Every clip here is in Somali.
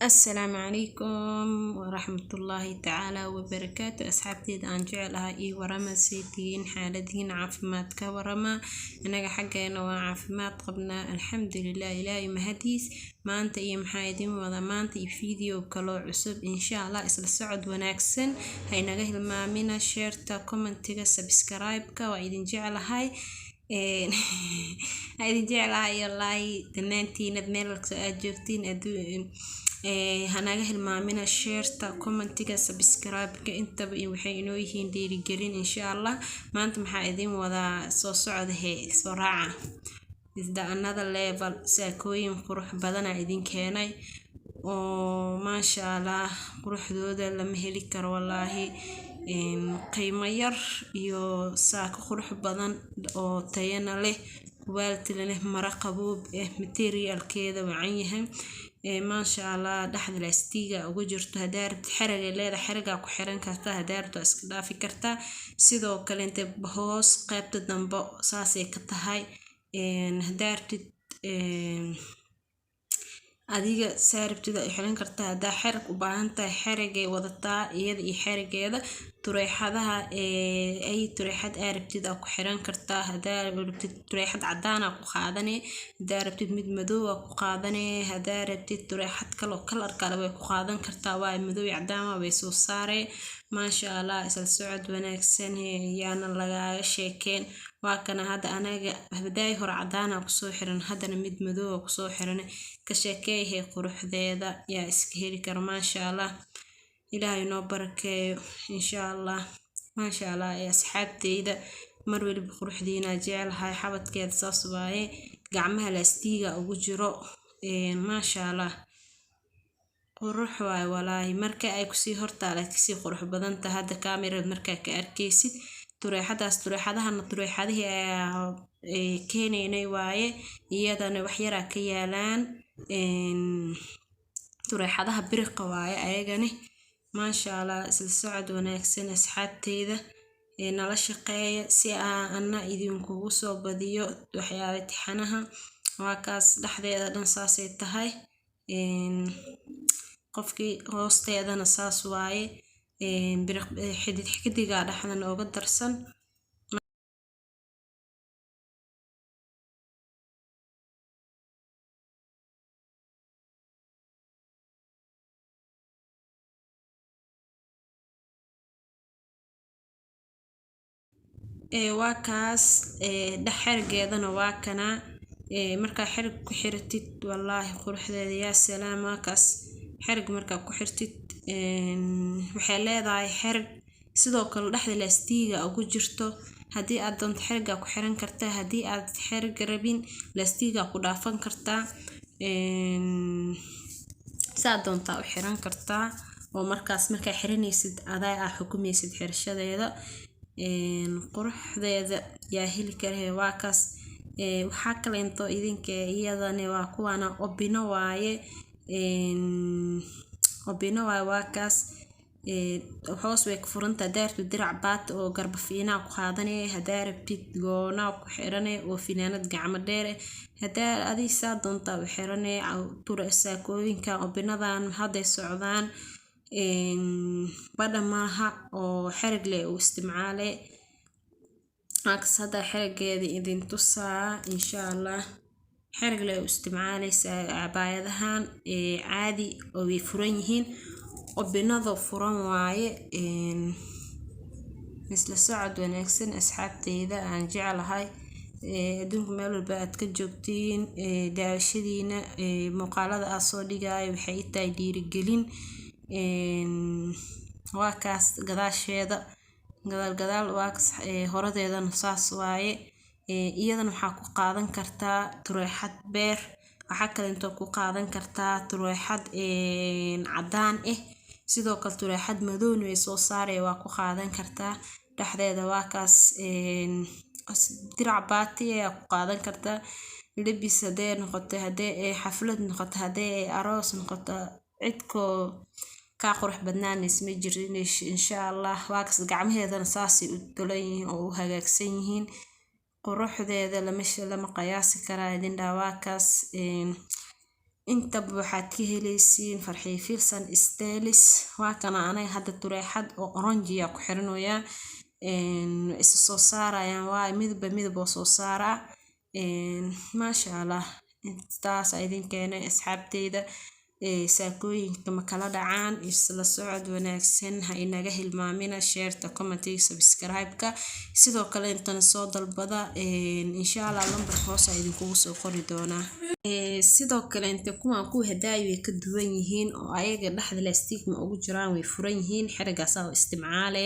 السلام عليكم ورحمة الله تعالى وبركاته. أصحابتي أن جعلها ورما سيتين حالتين عافمات كورما أنا حقنا وعافمات قبنا الحمد لله إلهي مهديس ما أنت محايدين ولا ما أنت فيديو كلو عصب إن شاء الله إسل السعود وناكسن هاي نجه المامينا شيرتا كومنتيجا سبسكرايبكا وإذن جعلها هاي جعلها يلاي دنانتين بميلك سأجوتين hanaga hilmaamina sheerta commentiga subscribe-ka intaba waxay inoo yihiin dhiirigelin insha Allah maanta maxaa idin wadaa soo socodahee soo raaca isda another level saakooyin qurux badan idin keenay oo maasha Allah quruxdooda lama heli karo wallahi qiimo yar iyo saako qurux badan oo tayana leh quality leh mara qaboob materialkeeda wacan yahay ما شاء الله دحد لاستيجا وجرت هدارت حرق الليلة حرقة وحرن كرتا هدارت واسكدا في كرتا سيدو كلنت بهوس قيبت الدنبو ساسي كتهاي هدارت adiga saaribtida ay xiran kartaa hada xirq u baahan tahay xirigay wadataa iyada iyo xirigeeda tureexadaha ay tureexad arabtida ku xiran kartaa hada rabtid tureexad cadaan ku qaadanay hada rabtid mid madow ku qaadanay hada rabtid tureexad kale kalar kale way ku qaadan kartaa waa madow iyo cadaan way soo saarey ma sha Allah isla socod wanaagsan yaana laga sheekeen waa kana hada anaga habday hor cadaan ku soo xiran hadana mid madow ku soo xiran ka sheekay quruxdeeda yaa iska heli karo ma sha Allah ilaahay noo barakeeyo insha Allah ma sha Allah ee asxaabteyda mar waliba quruxdiina jecelahay xabadkeeda saas waaye gacmaha laastiga ugu jiro ma sha Allah qurux waay walaahi marka ay ku sii hortaala si qurux badan tahay hada kaamirada marka ka arkeysid tureexadaha keenaynay waaye iyadana wax yar ka yaalaan tureexadaha biriqa waaye ayagani ma sha Allah isla socod wanaagsan asxaabteyda nala shaqeeya si aan idinkugu soo badiyo waxyaabo tixanaha waa kaas dhaxdeeda dhan saasay tahay qofkii hoosteedana saas waaye xidiga dhaxdan uga darsan waa kaas dhaxergeedana waa kana marka xirg ku xirtid wallahi quruxdeeda yaa salaam waa kaas xirg marka ku xirtid waxay leedahay xirg sidoo kale dhaxda laastiga ugu jirto hadii aad doonto xirga ku xiran kartaa hadii aad xirg rabin laastiga ku dhaafan kartaa saa doonta u xiran kartaa oo markaas marka xiranaysid adaa xukumaysid xirashadeeda quruxdeeda yaa heli karay waa kaas waxa kale into idinka iyadana waa kuwana obino waa kaas hoos way ku furanta daartu dirac baat oo garba fiina ku qaadanay hada rabtid goona ku xiranay oo finaanad gacmo dheer hada adii saa doonta u xiranay saakooyinka obinadan haday socdaan badamaha oo xirg leh oo isticmaale maaks hada xirgeeda idin tusaa insha Allah xirg leh oo isticmaalaysa cabaayadahan caadi oo way furan yihiin obinada furan waaye misla socod wanaagsan asxaabteyda aan jecelahay adduunka meel walba aad ka joogtiin daawashadiina muuqaalada aad soo dhigaayo waxay tahay dhiirigelin waa kaas gadaasheeda gadaal waa horadeedana saas waaye iyadana waxaa ku qaadan kartaa tureexad beer waxa kale inta ku qaadan kartaa tureexad cadaan sidoo kale tureexad madow way soo saarey waa ku qaadan kartaa dhaxdeeda waa kaas dirac baati ku qaadan kartaa labis hadee noqoto hadee xaflad noqoto hadee aroos noqoto cidko ka qurux badnaanis ma jirin insha Allah waa kaas gacmaheedana saasi u dolayeen oo hagaagsan yihiin quruxdeeda lama qiyaasi karaa idin dhaawaa kaas inta waxaad ka helaysiin Farxiyo Filsan Styles. waa kana anay hadda tureexad oo orange ah ku xiranayaa is soo saarayaan waa midba oo soo saara maasha Allah. intaas idin keenay asxaabteyda saakooyinka ma kala dhacaan isla socod wanaagsan ha inaga hilmaamina shareta commentiga subscribe-ka sidoo kale intan soo dalbada insha Allah lambar hoos idinkugu soo qori doonaa sidoo kale inta kuwan ku hadaay way ka duwan yihiin oo ayaga dhaxda lastig ma ugu jiraan way furan yihiin xirigaas oo isticmaale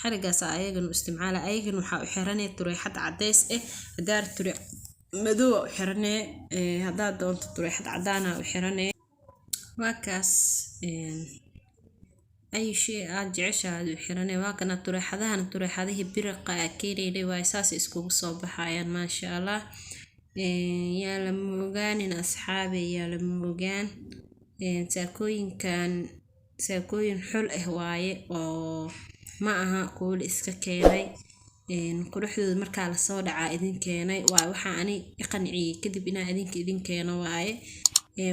xirigaas ayagana isticmaala ayagana waxa u xiranay tureexad cadeys hadaar tureex madow u xiranay hadaa doonto tureexad cadaan u xiranay waa kaas ay shay aad jeceshahay u xiranay waa kana tureexadihii biriqa keenay way saas iskugu soo baxayaan maasha Allah yaa la moogaan asxaabe yaa la moogaan saakooyin xul waaye oo ma aha kuul iska keenay quruxdooda marka la soo dhacaa idin keenay waa waxa ani qanciyay kadib inaa idin keeno waaye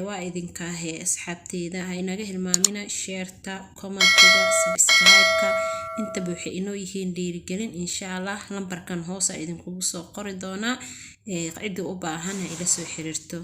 waa idinka asxaabteyda ha inaga hilmaamina shareta commentiga subscribe-ka inta buuxi inoo yihiin dhiirigelin insha Allah lambarkan hoos idinkugu soo qori doonaa cid u baahan ila soo xiriirto